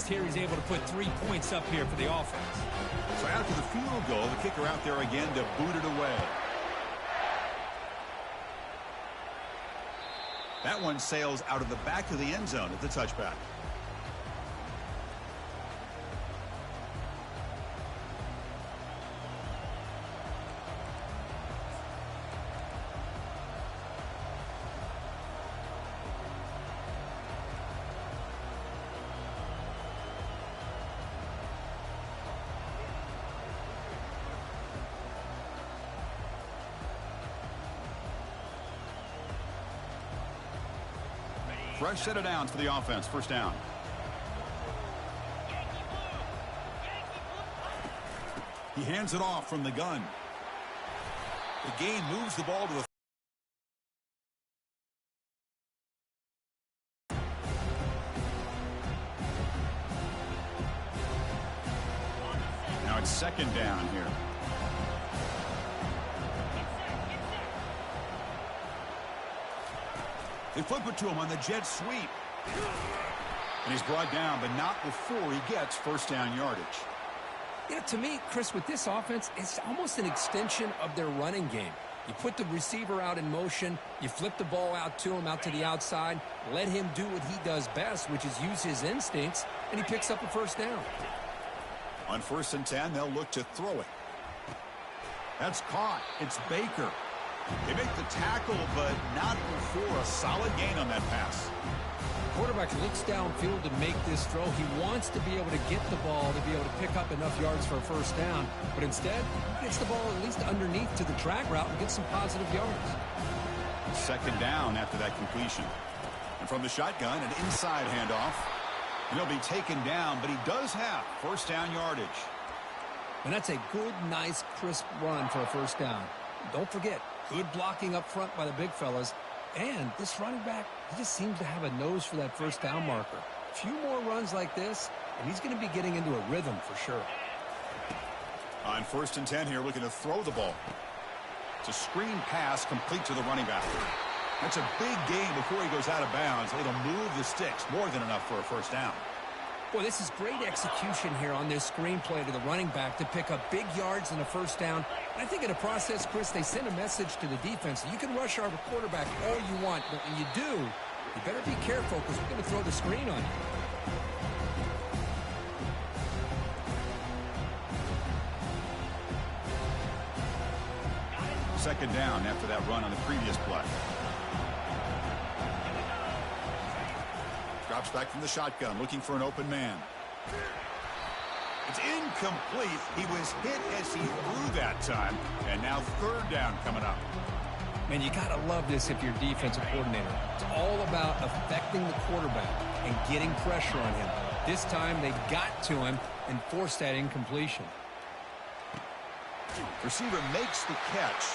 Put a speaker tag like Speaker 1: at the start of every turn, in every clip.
Speaker 1: fast here. He's able to put 3 points up here for the offense.
Speaker 2: So after the field goal, the kicker out there again to boot it away. That one sails out of the back of the end zone at the touchback. Fresh set of downs for the offense. First down. He hands it off from the gun. The gain moves the ball to the now it's second down here. They flip it to him on the jet sweep. And he's brought down, but not before he gets first down yardage.
Speaker 1: You know, to me, Chris, with this offense, it's almost an extension of their running game. You put the receiver out in motion, you flip the ball out to him, out to the outside, let him do what he does best, which is use his instincts, and he picks up a first down.
Speaker 2: On 1st and 10, they'll look to throw it. That's caught. It's Baker. They make the tackle, but not before a solid gain on that pass.
Speaker 1: Quarterback looks downfield to make this throw. He wants to be able to get the ball to be able to pick up enough yards for a first down, but instead, he gets the ball at least underneath to the drag route and gets some positive yards.
Speaker 2: Second down after that completion. And from the shotgun, an inside handoff. And he'll be taken down, but he does have first down yardage.
Speaker 1: And that's a good, nice, crisp run for a first down. Don't forget, good blocking up front by the big fellas. And this running back, he just seems to have a nose for that first down marker. A few more runs like this, and he's going to be getting into a rhythm for sure.
Speaker 2: On 1st and 10 here, looking to throw the ball. It's a screen pass complete to the running back. That's a big gain before he goes out of bounds. It'll move the sticks more than enough for a first down.
Speaker 1: Boy, this is great execution here on this screen play to the running back to pick up big yards and a first down. And I think in the process, Chris, they send a message to the defense. You can rush our quarterback all you want, but when you do, you better be careful because we're going to throw the screen on you.
Speaker 2: Second down after that run on the previous play. Drops back from the shotgun, looking for an open man. It's incomplete. He was hit as he threw that time. And now third down coming up.
Speaker 1: Man, you got to love this if you're a defensive coordinator. It's all about affecting the quarterback and getting pressure on him. This time they got to him and forced that incompletion.
Speaker 2: Receiver makes the catch.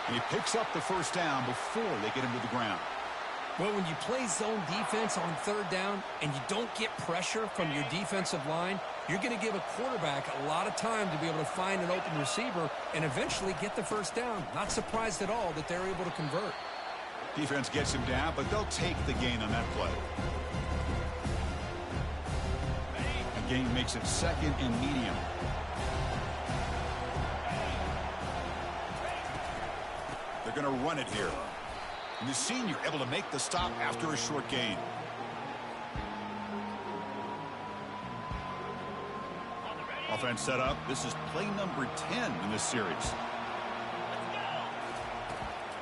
Speaker 2: And he picks up the first down before they get him to the ground.
Speaker 1: Well, when you play zone defense on third down and you don't get pressure from your defensive line, you're going to give a quarterback a lot of time to be able to find an open receiver and eventually get the first down. Not surprised at all that they're able to convert.
Speaker 2: Defense gets him down, but they'll take the gain on that play. A gain makes it second and medium. They're going to run it here. And the senior able to make the stop after a short gain. Offense set up. This is play number 10 in this series.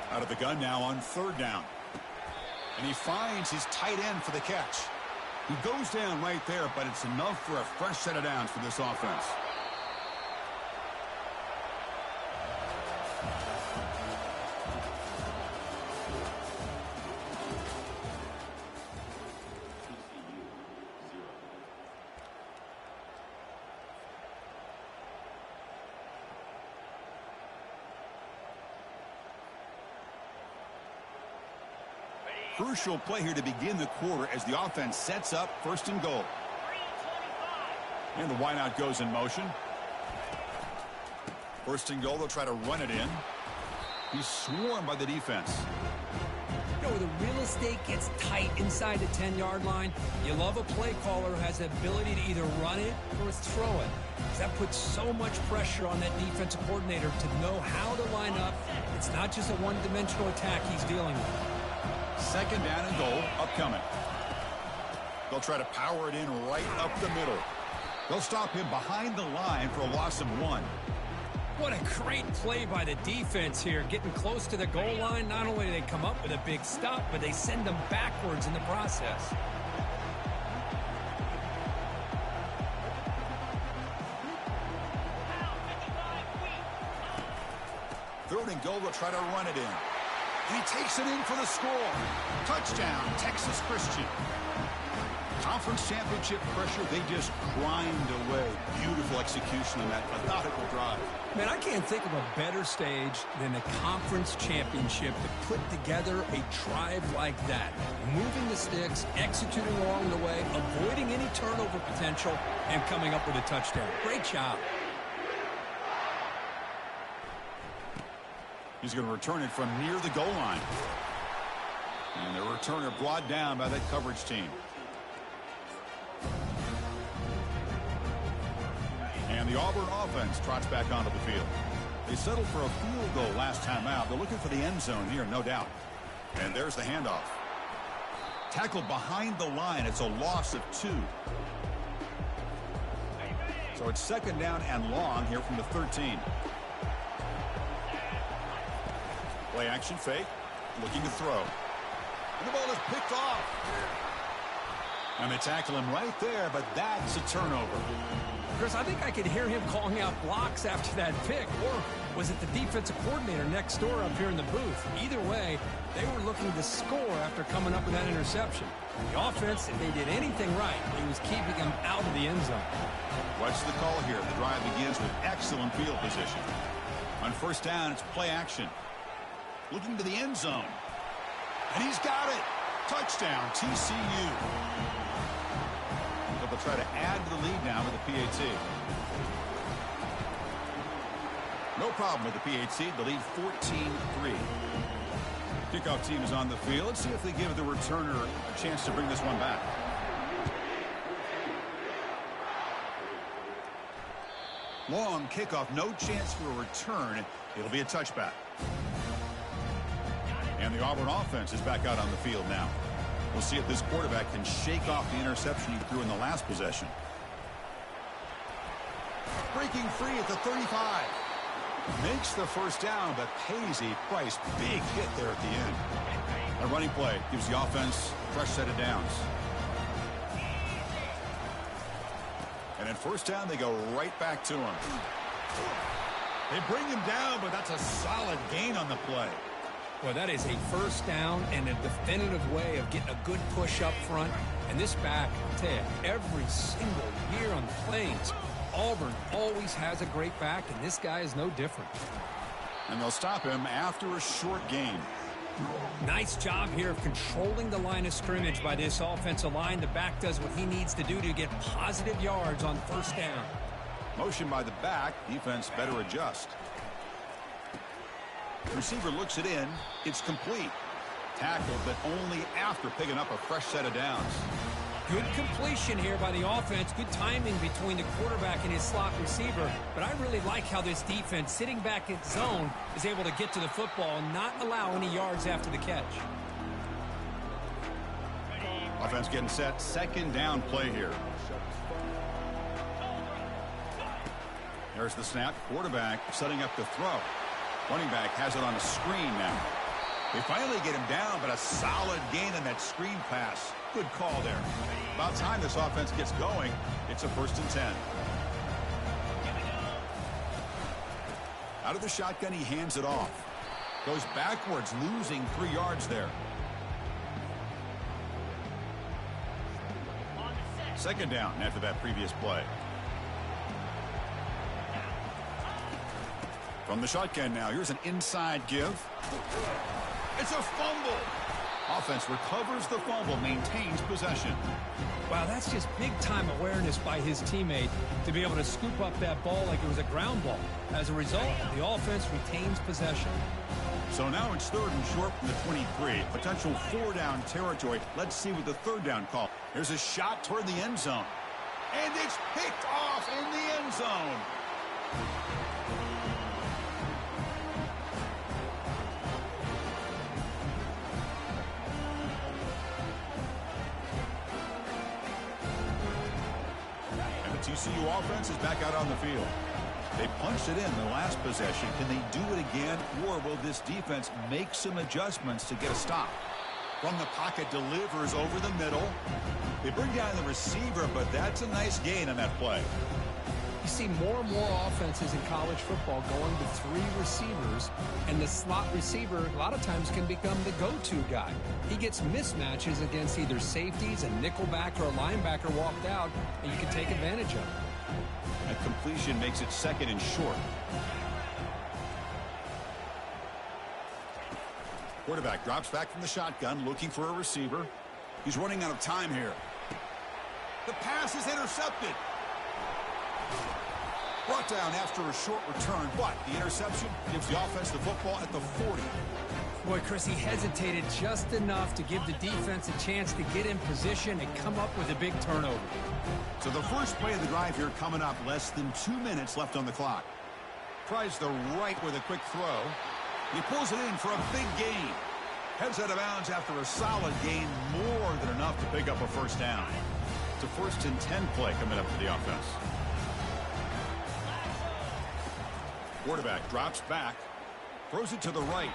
Speaker 2: Out of the gun now on third down. And he finds his tight end for the catch. He goes down right there, but it's enough for a fresh set of downs for this offense. Crucial play here to begin the quarter as the offense sets up first and goal. And the wideout goes in motion. First and goal, they'll try to run it in. He's swarmed by the defense.
Speaker 1: You know, where the real estate gets tight inside the 10-yard line, you love a play caller who has the ability to either run it or throw it. That puts so much pressure on that defensive coordinator to know how to line up. It's not just a one-dimensional attack he's dealing with.
Speaker 2: Second down and goal upcoming. They'll try to power it in right up the middle. They'll stop him behind the line for a loss of 1.
Speaker 1: What a great play by the defense here. Getting close to the goal line, not only do they come up with a big stop, but they send them backwards in the process.
Speaker 2: Third and goal, they'll try to run it in. And he takes it in for the score. Touchdown, Texas Christian. Conference championship pressure, they just grind away. Beautiful execution on that methodical drive.
Speaker 1: Man, I can't think of a better stage than the conference championship to put together a drive like that. Moving the sticks, executing along the way, avoiding any turnover potential, and coming up with a touchdown. Great job.
Speaker 2: He's going to return it from near the goal line. And the returner brought down by that coverage team. And the Auburn offense trots back onto the field. They settled for a field goal last time out. They're looking for the end zone here, no doubt. And there's the handoff. Tackled behind the line. It's a loss of 2. So it's second down and long here from the 13. Play action fake. Looking to throw. And the ball is picked off. And they tackle him right there, but that's a turnover.
Speaker 1: Chris, I think I could hear him calling out blocks after that pick. Or was it the defensive coordinator next door up here in the booth? Either way, they were looking to score after coming up with that interception. The offense, if they did anything right, it was keeping them out of the end zone.
Speaker 2: Watch the call here. The drive begins with excellent field position. On first down, it's play action. Looking to the end zone. And he's got it. Touchdown, TCU. They'll try to add to the lead now with the PAT. No problem with the PAT. The lead 14-3. Kickoff team is on the field. Let's see if they give the returner a chance to bring this one back. Long kickoff. No chance for a return. It'll be a touchback. And the Auburn offense is back out on the field now. We'll see if this quarterback can shake off the interception he threw in the last possession. Breaking free at the 35. Makes the first down, but pays a price. Big hit there at the end. A running play gives the offense a fresh set of downs. And at first down, they go right back to him. They bring him down, but that's a solid gain on the play.
Speaker 1: Well, that is a first down and a definitive way of getting a good push up front. And this back, I tell you, every single year on the Plains, Auburn always has a great back, and this guy is no different.
Speaker 2: And they'll stop him after a short gain.
Speaker 1: Nice job here of controlling the line of scrimmage by this offensive line. The back does what he needs to do to get positive yards on first down.
Speaker 2: Motion by the back. Defense better adjust. Receiver looks it in. It's complete. Tackled, but only after picking up a fresh set of downs.
Speaker 1: Good completion here by the offense. Good timing between the quarterback and his slot receiver. But I really like how this defense, sitting back in zone, is able to get to the football and not allow any yards after the catch.
Speaker 2: Offense getting set. Second down play here. There's the snap. Quarterback setting up the throw. Running back has it on a screen now. They finally get him down, but a solid gain on that screen pass. Good call there. About time this offense gets going. It's a 1st and 10. Out of the shotgun, he hands it off. Goes backwards, losing 3 yards there. Second down after that previous play. From the shotgun now, here's an inside give. It's a fumble. Offense recovers the fumble, maintains possession.
Speaker 1: Wow, that's just big-time awareness by his teammate to be able to scoop up that ball like it was a ground ball. As a result, the offense retains possession.
Speaker 2: So now it's 3rd and short from the 23. Potential 4-down territory. Let's see what the 3rd down call. Here's a shot toward the end zone. And it's picked off in the end zone. And the TCU offense is back out on the field. They punched it in the last possession. Can they do it again, or will this defense make some adjustments to get a stop? From the pocket, delivers over the middle. They bring down the receiver, but that's a nice gain on that play.
Speaker 1: You see more and more offenses in college football going to 3 receivers, and the slot receiver a lot of times can become the go-to guy. He gets mismatches against either safeties, a nickelback, or a linebacker walked out, and you can take advantage of it.
Speaker 2: That completion makes it 2nd and short. Quarterback drops back from the shotgun, looking for a receiver. He's running out of time here. The pass is intercepted. Brought down after a short return, but the interception gives the offense the football at the 40.
Speaker 1: Boy, Chris, he hesitated just enough to give the defense a chance to get in position and come up with a big turnover.
Speaker 2: So the first play of the drive here coming up, less than 2 minutes left on the clock. Tries the right with a quick throw. He pulls it in for a big gain. Heads out of bounds after a solid gain, more than enough to pick up a 1st down. It's a 1st and 10 play coming up for the offense. Quarterback drops back, throws it to the right,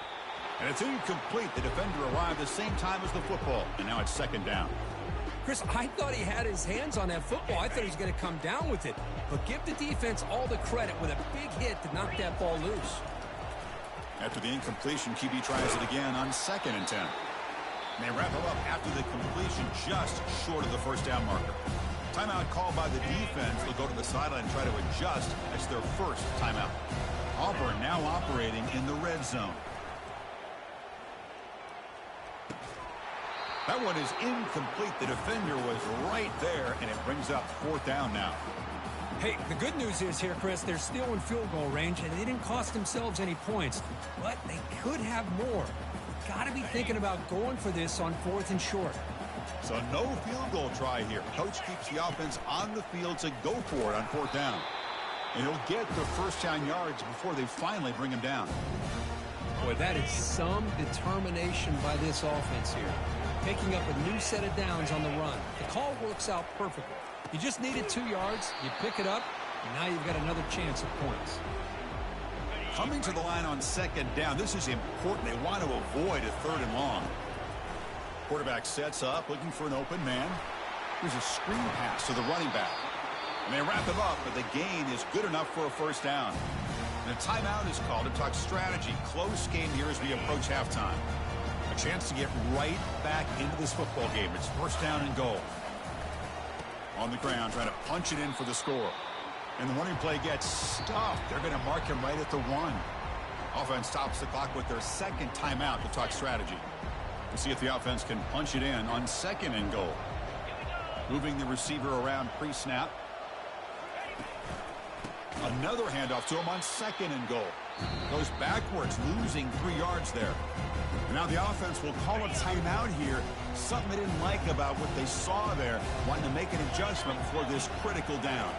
Speaker 2: and it's incomplete. The defender arrived the same time as the football, and now it's 2nd down.
Speaker 1: Chris, I thought he had his hands on that football. I thought he was going to come down with it. But give the defense all the credit with a big hit to knock that ball loose.
Speaker 2: After the incompletion, QB tries it again on 2nd and 10. And they wrap it up after the completion, just short of the 1st down marker. Timeout called by the defense. They'll go to the sideline and try to adjust. That's their 1st timeout. Auburn now operating in the red zone. That one is incomplete. The defender was right there, and it brings up 4th down now.
Speaker 1: Hey, the good news is here, Chris, they're still in field goal range, and they didn't cost themselves any points. But they could have more. Got to be thinking about going for this on 4th and short.
Speaker 2: So no field goal try here. Coach keeps the offense on the field to go for it on 4th down. And he'll get the 1st down yards before they finally bring him down.
Speaker 1: Boy, that is some determination by this offense here. Picking up a new set of downs on the run. The call works out perfectly. You just needed 2 yards, you pick it up, and now you've got another chance at points.
Speaker 2: Coming to the line on 2nd down, this is important. They want to avoid a 3rd and long. Quarterback sets up, looking for an open man. Here's a screen pass to the running back. And they wrap him up, but the gain is good enough for a 1st down. And a timeout is called to talk strategy. Close game here as we approach halftime. A chance to get right back into this football game. It's 1st down and goal. On the ground, trying to punch it in for the score. And the running play gets stuffed. They're going to mark him right at the 1. Offense stops the clock with their 2nd timeout to talk strategy. We'll see if the offense can punch it in on 2nd and goal. Moving the receiver around pre-snap. Another handoff to him on 2nd and goal. Goes backwards, losing 3 yards there. And now the offense will call a timeout here. Something they didn't like about what they saw there. Wanting to make an adjustment for this critical down.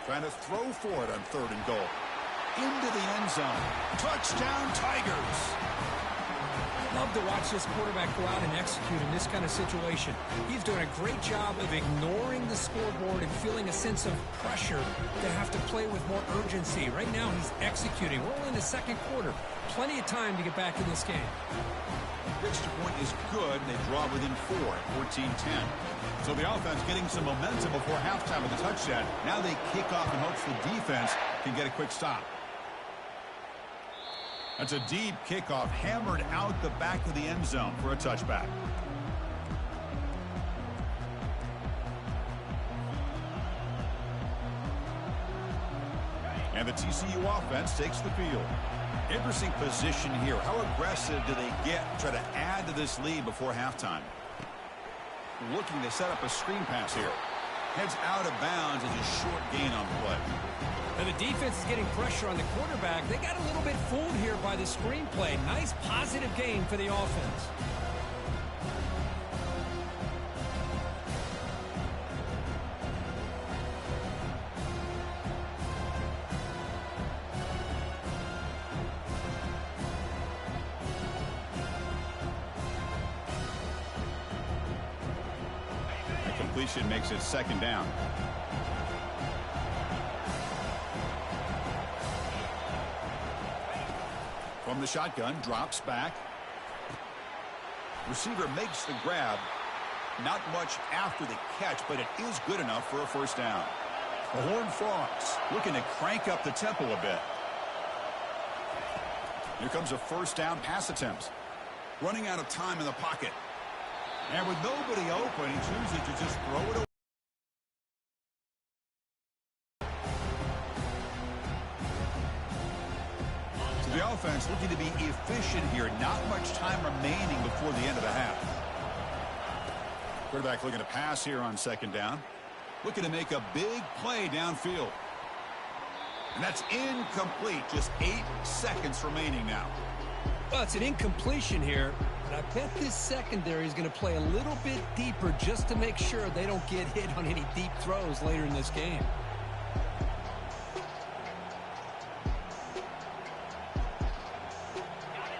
Speaker 2: Trying to throw for it on 3rd and goal. Into the end zone. Touchdown, Tigers.
Speaker 1: Love to watch this quarterback go out and execute in this kind of situation. He's doing a great job of ignoring the scoreboard and feeling a sense of pressure to have to play with more urgency. Right now, he's executing. We're only in the 2nd quarter. Plenty of time to get back in this game.
Speaker 2: Extra point is good. They draw within 4 at 14-10. So the offense getting some momentum before halftime with a touchdown. Now they kick off in hopes the defense can get a quick stop. That's a deep kickoff, hammered out the back of the end zone for a touchback. And the TCU offense takes the field. Interesting position here. How aggressive do they get to try to add to this lead before halftime? Looking to set up a screen pass here. Heads out of bounds as a short gain on the play.
Speaker 1: And the defense is getting pressure on the quarterback. They got a little bit fooled here by the screenplay. Nice positive gain for the offense.
Speaker 2: The completion makes it second down. From the shotgun, drops back. Receiver makes the grab. Not much after the catch, but it is good enough for a first down. The Horned Frogs looking to crank up the tempo a bit. Here comes a first down pass attempt. Running out of time in the pocket. And with nobody open, he chooses to just throw it away. The offense looking to be efficient here. Not much time remaining before the end of the half. Quarterback looking to pass here on second down. Looking to make a big play downfield. And that's incomplete. Just 8 seconds remaining now.
Speaker 1: Well, it's an incompletion here, but I bet this secondary is going to play a little bit deeper just to make sure they don't get hit on any deep throws later in this game.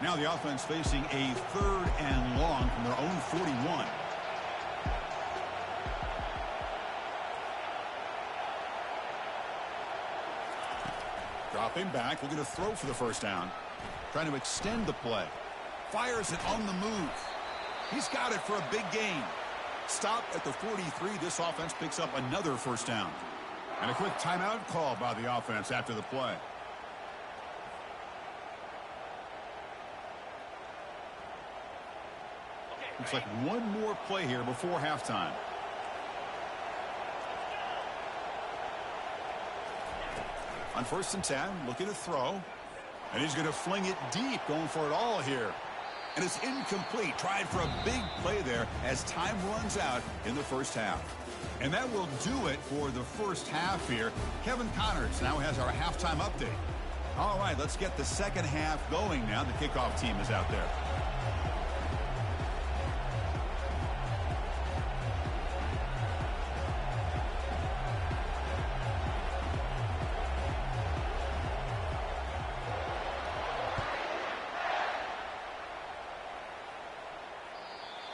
Speaker 2: Now the offense facing a 3rd and long from their own 41. Dropping back, looking to throw for the first down. Trying to extend the play. Fires it on the move. He's got it for a big gain. Stop at the 43. This offense picks up another first down. And a quick timeout call by the offense after the play. Looks like one more play here before halftime. On 1st and 10, looking to throw. And he's going to fling it deep, going for it all here. And it's incomplete. Tried for a big play there as time runs out in the first half. And that will do it for the first half here. Kevin Connors now has our halftime update. All right, let's get the second half going now. The kickoff team is out there.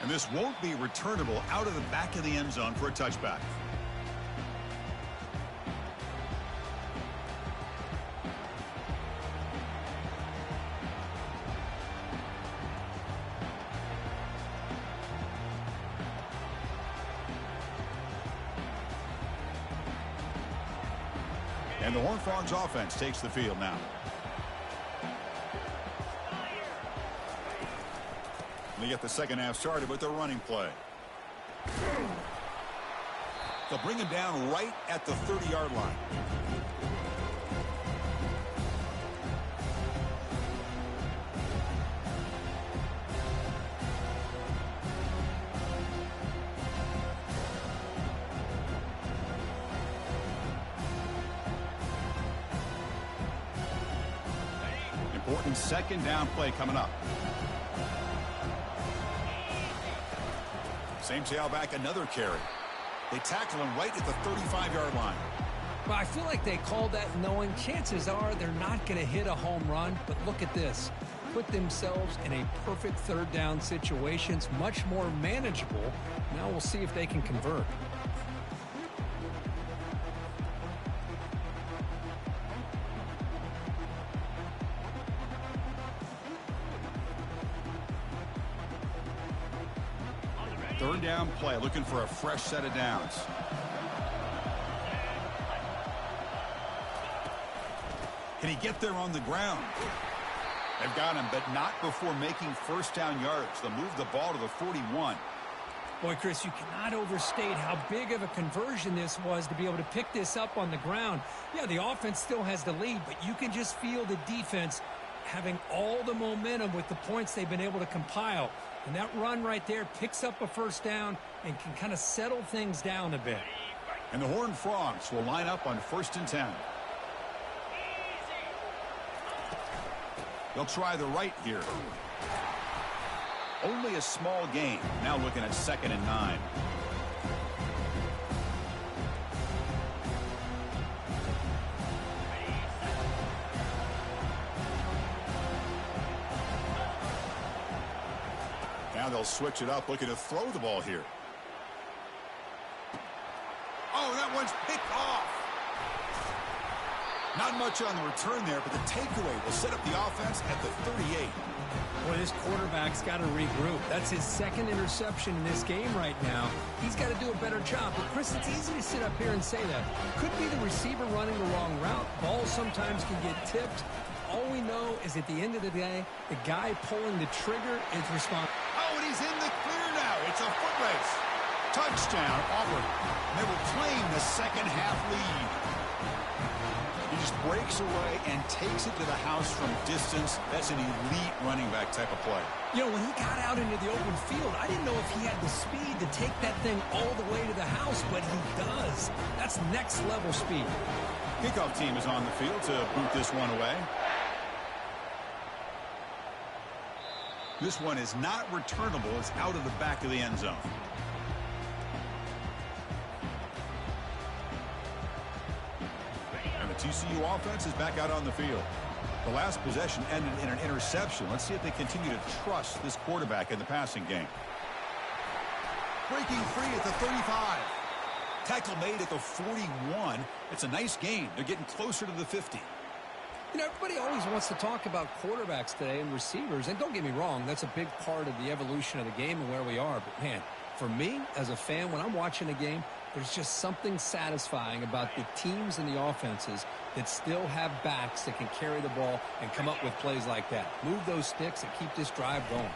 Speaker 2: And this won't be returnable out of the back of the end zone for a touchback. And the Horned Frogs offense takes the field now. They get the second half started with their running play. They'll bring him down right at the 30-yard line. Important second down play coming up. Same tailback, another carry. They tackle him right at the 35-yard line.
Speaker 1: Well, I feel like they called that knowing chances are they're not going to hit a home run. But look at this. Put themselves in a perfect third down situation. It's much more manageable. Now we'll see if they can convert.
Speaker 2: Third down play, looking for a fresh set of downs. Can he get there on the ground? They've got him, but not before making first down yards. They'll move the ball to the 41.
Speaker 1: Boy, Chris, you cannot overstate how big of a conversion this was to be able to pick this up on the ground. Yeah, the offense still has the lead, but you can just feel the defense having all the momentum with the points they've been able to compile. And that run right there picks up a first down and can kind of settle things down a bit.
Speaker 2: And the Horned Frogs will line up on 1st and 10. They'll try the right here. Only a small gain. Now looking at 2nd and 9. Now they'll switch it up, looking to throw the ball here. Oh, that one's picked off. Not much on the return there, but the takeaway will set up the offense at the 38.
Speaker 1: Boy, this quarterback's got to regroup. That's his 2nd interception in this game right now. He's got to do a better job. But, Chris, it's easy to sit up here and say that. Could be the receiver running the wrong route. Balls sometimes can get tipped. All we know is at the end of the day, the guy pulling the trigger is responsible.
Speaker 2: Oh, and he's in the clear now. It's a foot race. Touchdown, Auburn. They were playing the second half lead. He just breaks away and takes it to the house from distance. That's an elite running back type of play.
Speaker 1: You know, when he got out into the open field, I didn't know if he had the speed to take that thing all the way to the house, but he does. That's next level speed.
Speaker 2: Kickoff team is on the field to boot this one away. This one is not returnable. It's out of the back of the end zone. And the TCU offense is back out on the field. The last possession ended in an interception. Let's see if they continue to trust this quarterback in the passing game. Breaking free at the 35. Tackle made at the 41. It's a nice gain. They're getting closer to the 50.
Speaker 1: You know, everybody always wants to talk about quarterbacks today and receivers. And don't get me wrong, that's a big part of the evolution of the game and where we are. But, man, for me, as a fan, when I'm watching a game, there's just something satisfying about the teams and the offenses that still have backs that can carry the ball and come up with plays like that. Move those sticks and keep this drive going.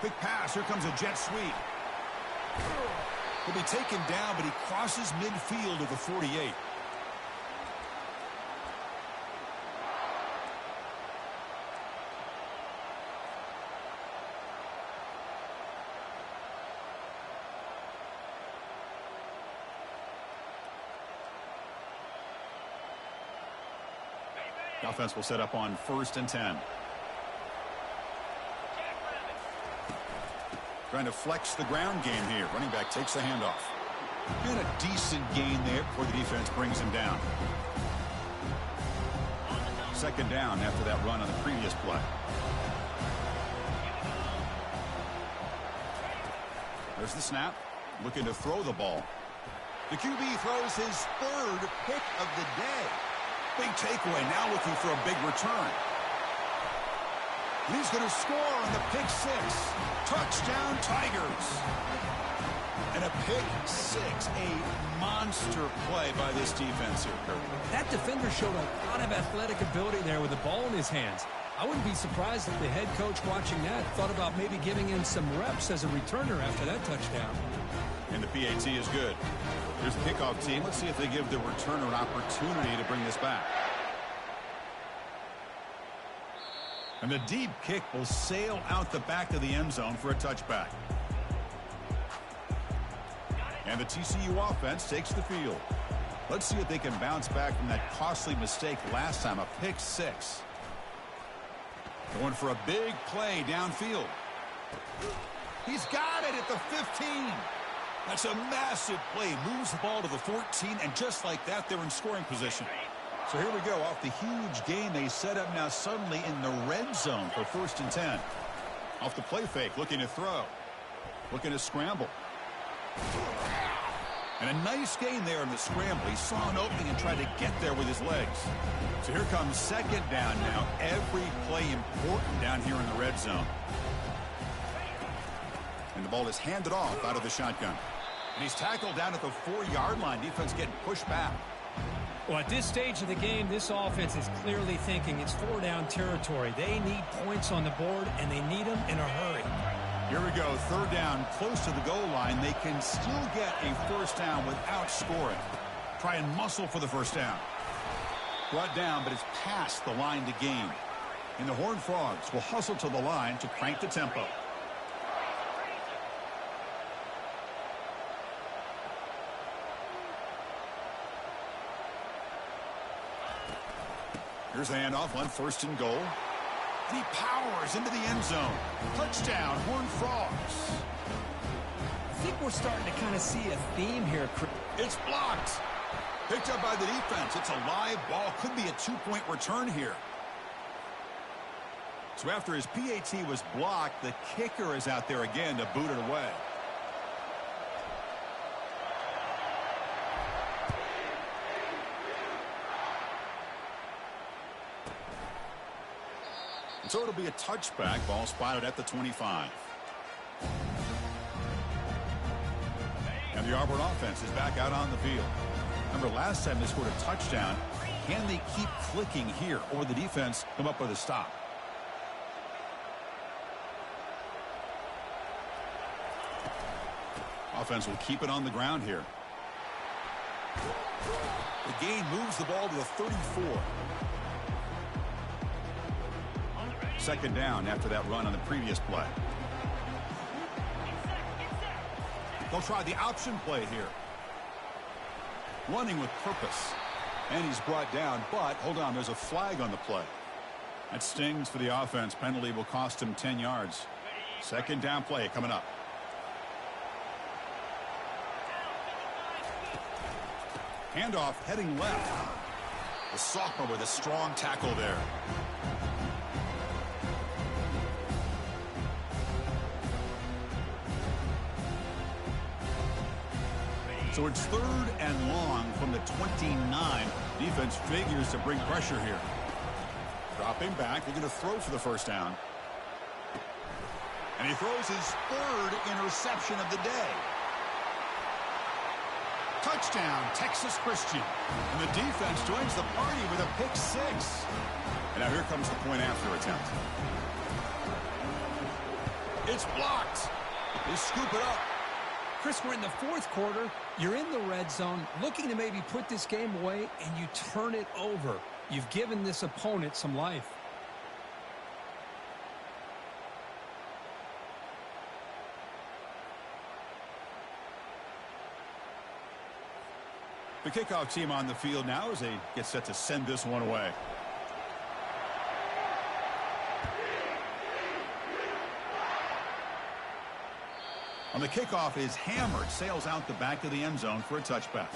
Speaker 2: Big pass. Here comes a jet sweep. He'll be taken down, but he crosses midfield at the 48. The offense will set up on 1st and 10. Trying to flex the ground game here. Running back takes the handoff. And a decent gain there before the defense brings him down. 2nd down after that run on the previous play. There's the snap. Looking to throw the ball. The QB throws his 3rd pick of the day. Big takeaway, now looking for a big return. He's going to score on the pick 6. Touchdown, Tigers. And a pick 6, a monster play by this defense here, Kirk.
Speaker 1: That defender showed a lot of athletic ability there with the ball in his hands. I wouldn't be surprised if the head coach watching that thought about maybe giving him some reps as a returner after that touchdown.
Speaker 2: And the PAT is good. Here's the kickoff team. Let's see if they give the returner an opportunity to bring this back. And the deep kick will sail out the back of the end zone for a touchback. And the TCU offense takes the field. Let's see if they can bounce back from that costly mistake last time, a pick 6. Going for a big play downfield. He's got it at the 15. That's a massive play. Moves the ball to the 14, and just like that, they're in scoring position. So here we go. Off the huge gain, they set up now suddenly in the red zone for 1st and 10. Off the play fake, looking to throw. Looking to scramble. And a nice gain there in the scramble. He saw an opening and tried to get there with his legs. So here comes 2nd down now. Every play important down here in the red zone. And the ball is handed off out of the shotgun. And he's tackled down at the 4-yard line. Defense getting pushed back.
Speaker 1: Well, at this stage of the game, this offense is clearly thinking it's 4-down territory. They need points on the board, and they need them in a hurry.
Speaker 2: Here we go. 3rd down, close to the goal line. They can still get a 1st down without scoring. Try and muscle for the 1st down. Brought down, but it's past the line to gain. And the Horned Frogs will hustle to the line to crank the tempo. Here's the handoff on 1st and goal. He powers into the end zone. Touchdown, Horned Frogs.
Speaker 1: I think we're starting to kind of see a theme here.
Speaker 2: It's blocked. Picked up by the defense. It's a live ball. Could be a 2-point return here. So after his PAT was blocked, the kicker is out there again to boot it away. So it'll be a touchback. Ball spotted at the 25. And the Auburn offense is back out on the field. Remember, last time they scored a touchdown. Can they keep clicking here, or the defense come up with a stop? Offense will keep it on the ground here. The gain moves the ball to the 34. Second down after that run on the previous play. They'll try the option play here. Running with purpose. And he's brought down, but hold on, there's a flag on the play. That stings for the offense. Penalty will cost him 10 yards. Second down play coming up. Handoff heading left. The sophomore with a strong tackle there. So it's 3rd and long from the 29. Defense figures to bring pressure here. Dropping back, looking to throw for the first down. And he throws his 3rd interception of the day. Touchdown, Texas Christian. And the defense joins the party with a pick 6. And now here comes the point after attempt. It's blocked. They scoop it up.
Speaker 1: Chris, we're in the 4th quarter. You're in the red zone, looking to maybe put this game away, and you turn it over. You've given this opponent some life.
Speaker 2: The kickoff team on the field now as they get set to send this one away. On the kickoff is hammered, sails out the back of the end zone for a touchback.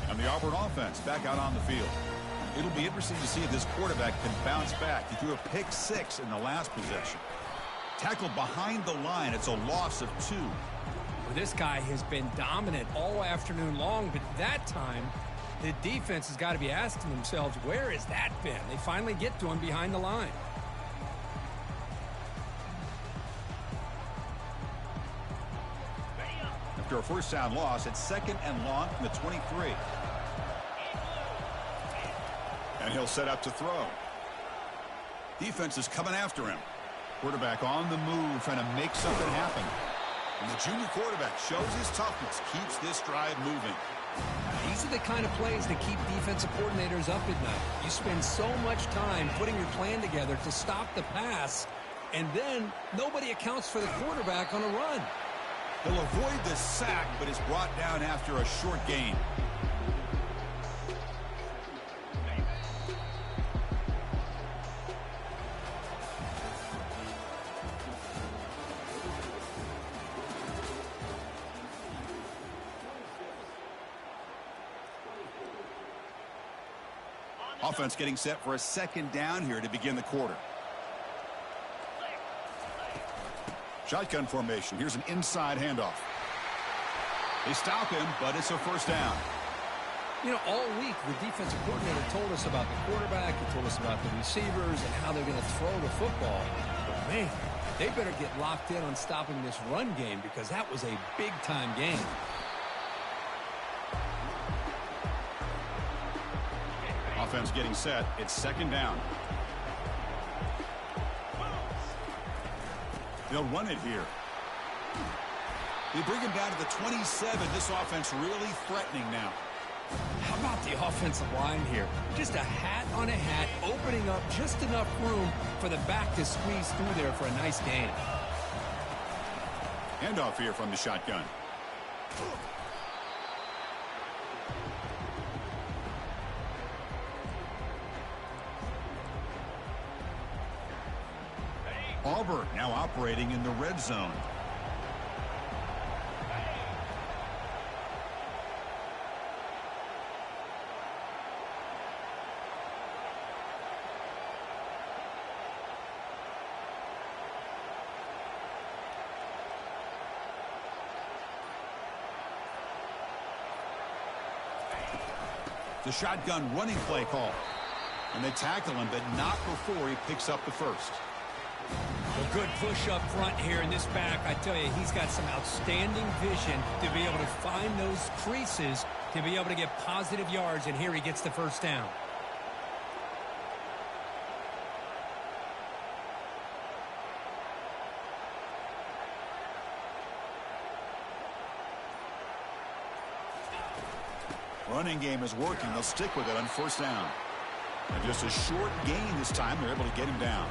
Speaker 2: And the Auburn offense back out on the field. It'll be interesting to see if this quarterback can bounce back. He threw a pick 6 in the last possession. Tackled behind the line. It's a loss of 2.
Speaker 1: Well, this guy has been dominant all afternoon long, but that time the defense has got to be asking themselves, where has that been? They finally get to him behind the line.
Speaker 2: After a first down loss, it's 2nd and long from the 23. And he'll set up to throw. Defense is coming after him. Quarterback on the move, trying to make something happen. And the junior quarterback shows his toughness, keeps this drive moving.
Speaker 1: These are the kind of plays that keep defensive coordinators up at night. You spend so much time putting your plan together to stop the pass, and then nobody accounts for the quarterback on a run.
Speaker 2: He'll avoid the sack, but is brought down after a short gain. Offense getting set for a second down here to begin the quarter. Shotgun formation. Here's an inside handoff. They stop him, but it's a first down.
Speaker 1: You know, all week the defensive coordinator told us about the quarterback. He told us about the receivers and how they're going to throw the football. But, man, they better get locked in on stopping this run game because that was a big-time game.
Speaker 2: Offense getting set. It's second down. They'll run it here. They bring him down to the 27. This offense really threatening now.
Speaker 1: How about the offensive line here? Just a hat on a hat, opening up just enough room for the back to squeeze through there for a nice gain.
Speaker 2: Handoff here from the shotgun. Auburn now operating in the red zone. The shotgun running play call. And they tackle him, but not before he picks up the first.
Speaker 1: A good push up front here in this back. I tell you, he's got some outstanding vision to be able to find those creases to be able to get positive yards, and here he gets the first down.
Speaker 2: Running game is working. They'll stick with it on first down. And just a short gain this time. They're able to get him down.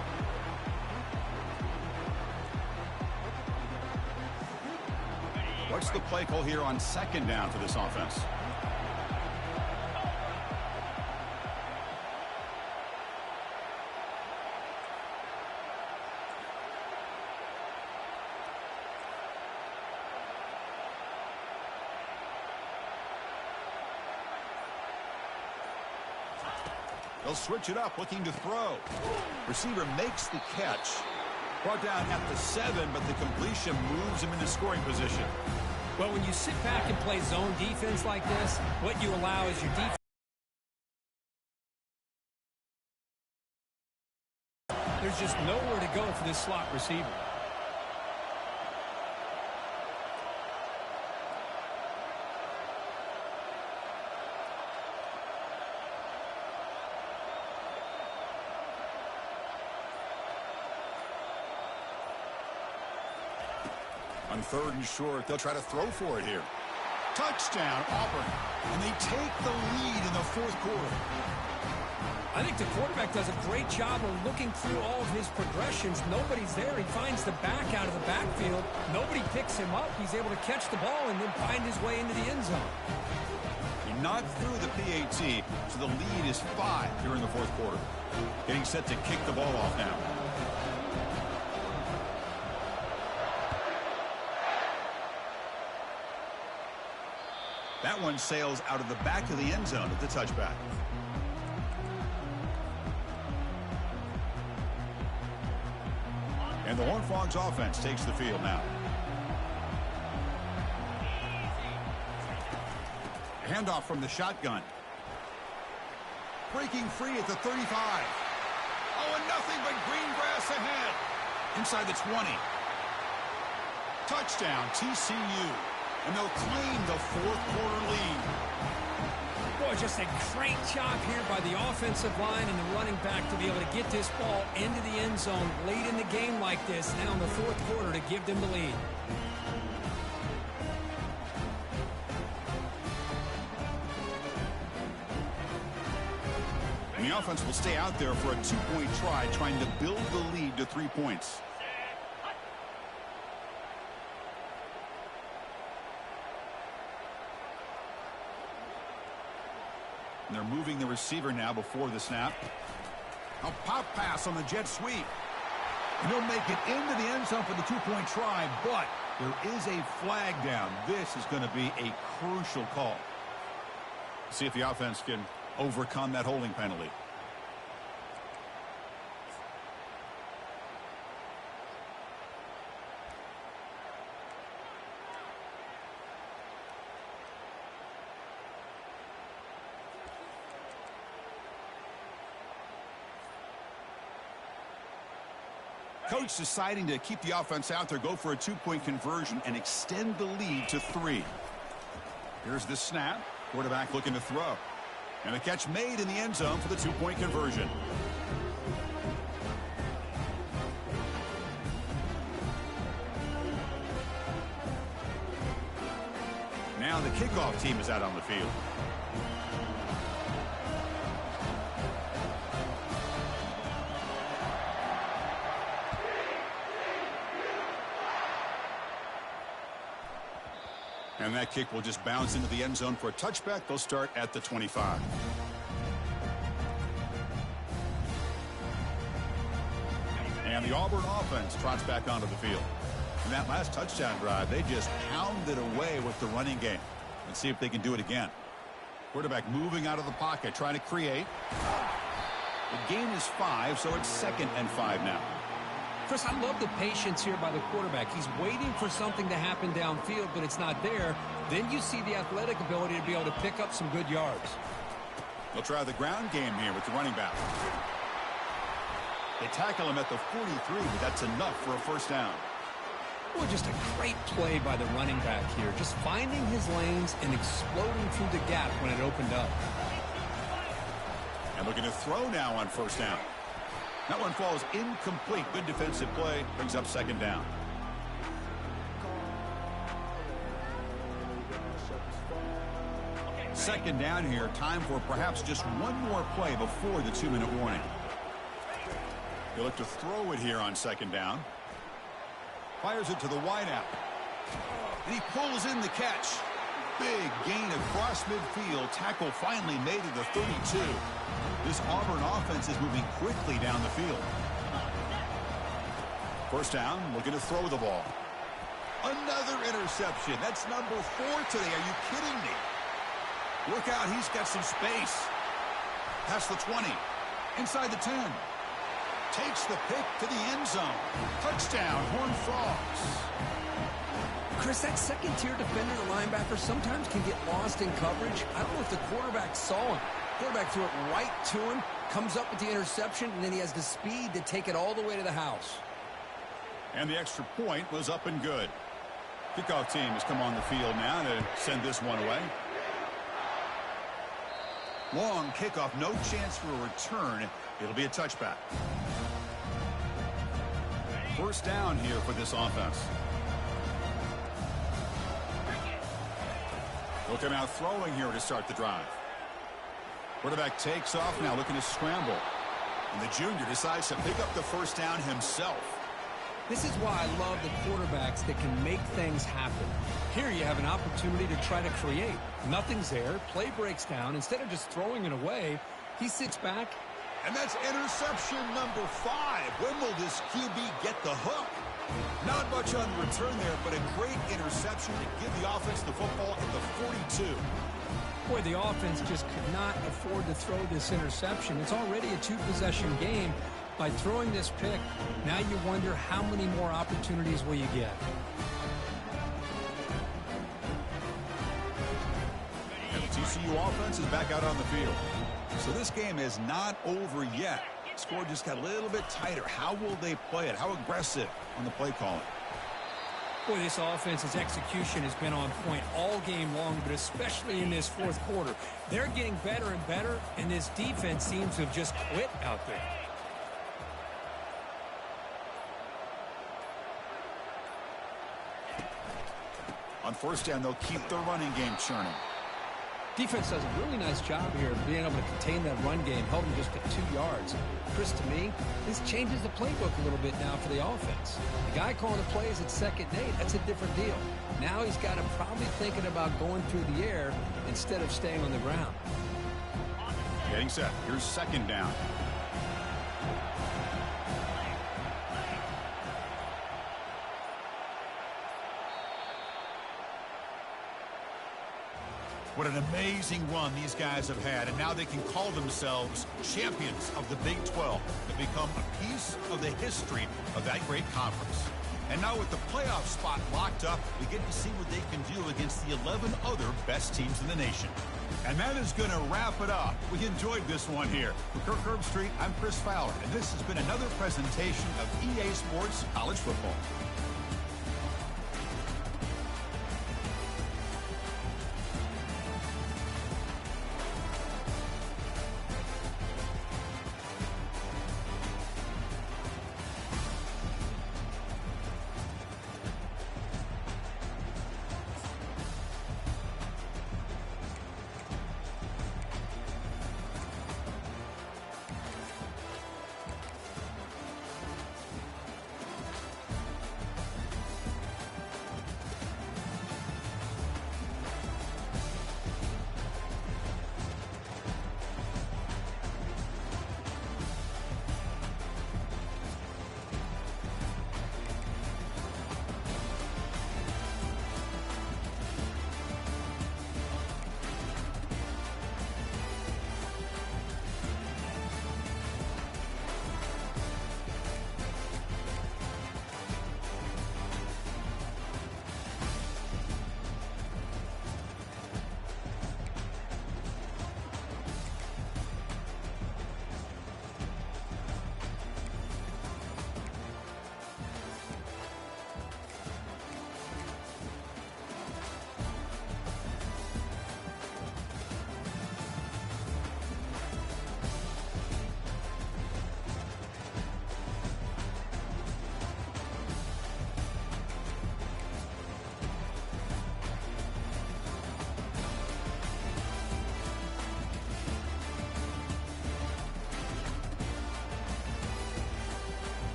Speaker 2: What's the play call here on second down for this offense? They'll switch it up, looking to throw. Receiver makes the catch. Brought down at the 7, but the completion moves him into scoring position.
Speaker 1: Well, when you sit back and play zone defense like this, what you allow is your defense. There's just nowhere to go for this slot receiver.
Speaker 2: On third and short, they'll try to throw for it here. Touchdown, Auburn. And they take the lead in the fourth quarter.
Speaker 1: I think the quarterback does a great job of looking through all of his progressions. Nobody's there. He finds the back out of the backfield. Nobody picks him up. He's able to catch the ball and then find his way into the end zone.
Speaker 2: He knocked through the PAT, so the lead is 5 here in the fourth quarter. Getting set to kick the ball off now. That one sails out of the back of the end zone at the touchback. And the Horned Frogs offense takes the field now. Handoff from the shotgun. Breaking free at the 35. Oh, and nothing but green grass ahead. Inside the 20. Touchdown, TCU. And they'll claim the fourth quarter lead.
Speaker 1: Boy, just a great job here by the offensive line and the running back to be able to get this ball into the end zone late in the game like this, now in the fourth quarter, to give them the lead.
Speaker 2: And the offense will stay out there for a 2-point try, trying to build the lead to 3 points. And they're moving the receiver now before the snap. A pop pass on the jet sweep. And he'll make it into the end zone for the 2-point try, but there is a flag down. This is going to be a crucial call. See if the offense can overcome that holding penalty. Coach deciding to keep the offense out there, go for a 2-point conversion, and extend the lead to 3. Here's the snap. Quarterback looking to throw. And a catch made in the end zone for the 2-point conversion. Now the kickoff team is out on the field. And that kick will just bounce into the end zone for a touchback. They'll start at the 25. And the Auburn offense trots back onto the field. In that last touchdown drive, they just pounded away with the running game. Let's see if they can do it again. Quarterback moving out of the pocket, trying to create. The gain is 5, so it's 2nd and 5 now.
Speaker 1: Chris, I love the patience here by the quarterback. He's waiting for something to happen downfield, but it's not there. Then you see the athletic ability to be able to pick up some good yards.
Speaker 2: They'll try the ground game here with the running back. They tackle him at the 43, but that's enough for a first down.
Speaker 1: Well, just a great play by the running back here. Just finding his lanes and exploding through the gap when it opened up.
Speaker 2: And looking to throw now on first down. That one falls incomplete. Good defensive play. Brings up 2nd down. Second down here. Time for perhaps just one more play before the 2-minute warning. He'll look to throw it here on 2nd down. Fires it to the wideout. And he pulls in the catch. Big gain across midfield. Tackle finally made at the 32. This Auburn offense is moving quickly down the field. First down, looking to throw the ball. Another interception. That's number 4 today. Are you kidding me? Look out, he's got some space. Past the 20. Inside the 10. Takes the pick to the end zone. Touchdown, Horned Frogs.
Speaker 1: Chris, that second-tier defender, the linebacker, sometimes can get lost in coverage. I don't know if the quarterback saw him. Quarterback threw it right to him, comes up with the interception, and then he has the speed to take it all the way to the house.
Speaker 2: And the extra point was up and good. Kickoff team has come on the field now to send this one away. Long kickoff, no chance for a return. It'll be a touchback. First down here for this offense. They'll come out throwing here to start the drive. Quarterback takes off now, looking to scramble. And the junior decides to pick up the first down himself.
Speaker 1: This is why I love the quarterbacks that can make things happen. Here you have an opportunity to try to create. Nothing's there. Play breaks down. Instead of just throwing it away, he sits back.
Speaker 2: And that's interception number 5. When will this QB get the hook? Not much on return there, but a great interception to give the offense the football at the 42.
Speaker 1: Boy, the offense just could not afford to throw this interception. It's already a 2-possession game. By throwing this pick, now you wonder how many more opportunities will you get.
Speaker 2: And the TCU offense is back out on the field. So this game is not over yet. Score just got a little bit tighter. How will they play it? How aggressive on the play calling?
Speaker 1: Boy, this offense's execution has been on point all game long, but especially in this fourth quarter. They're getting better and better, and this defense seems to have just quit out there.
Speaker 2: On first down, they'll keep their running game churning.
Speaker 1: Defense does a really nice job here of being able to contain that run game, held them just at 2 yards. Chris, to me, this changes the playbook a little bit now for the offense. The guy calling the plays at 2nd and 8, that's a different deal. Now he's got to probably thinking about going through the air instead of staying on the ground.
Speaker 2: Getting set. Here's 2nd down. What an amazing run these guys have had, and now they can call themselves champions of the Big 12 and become a piece of the history of that great conference. And now with the playoff spot locked up, we get to see what they can do against the 11 other best teams in the nation. And that is going to wrap it up. We enjoyed this one here. For Kirk Herbstreit, I'm Chris Fowler, and this has been another presentation of EA Sports College Football.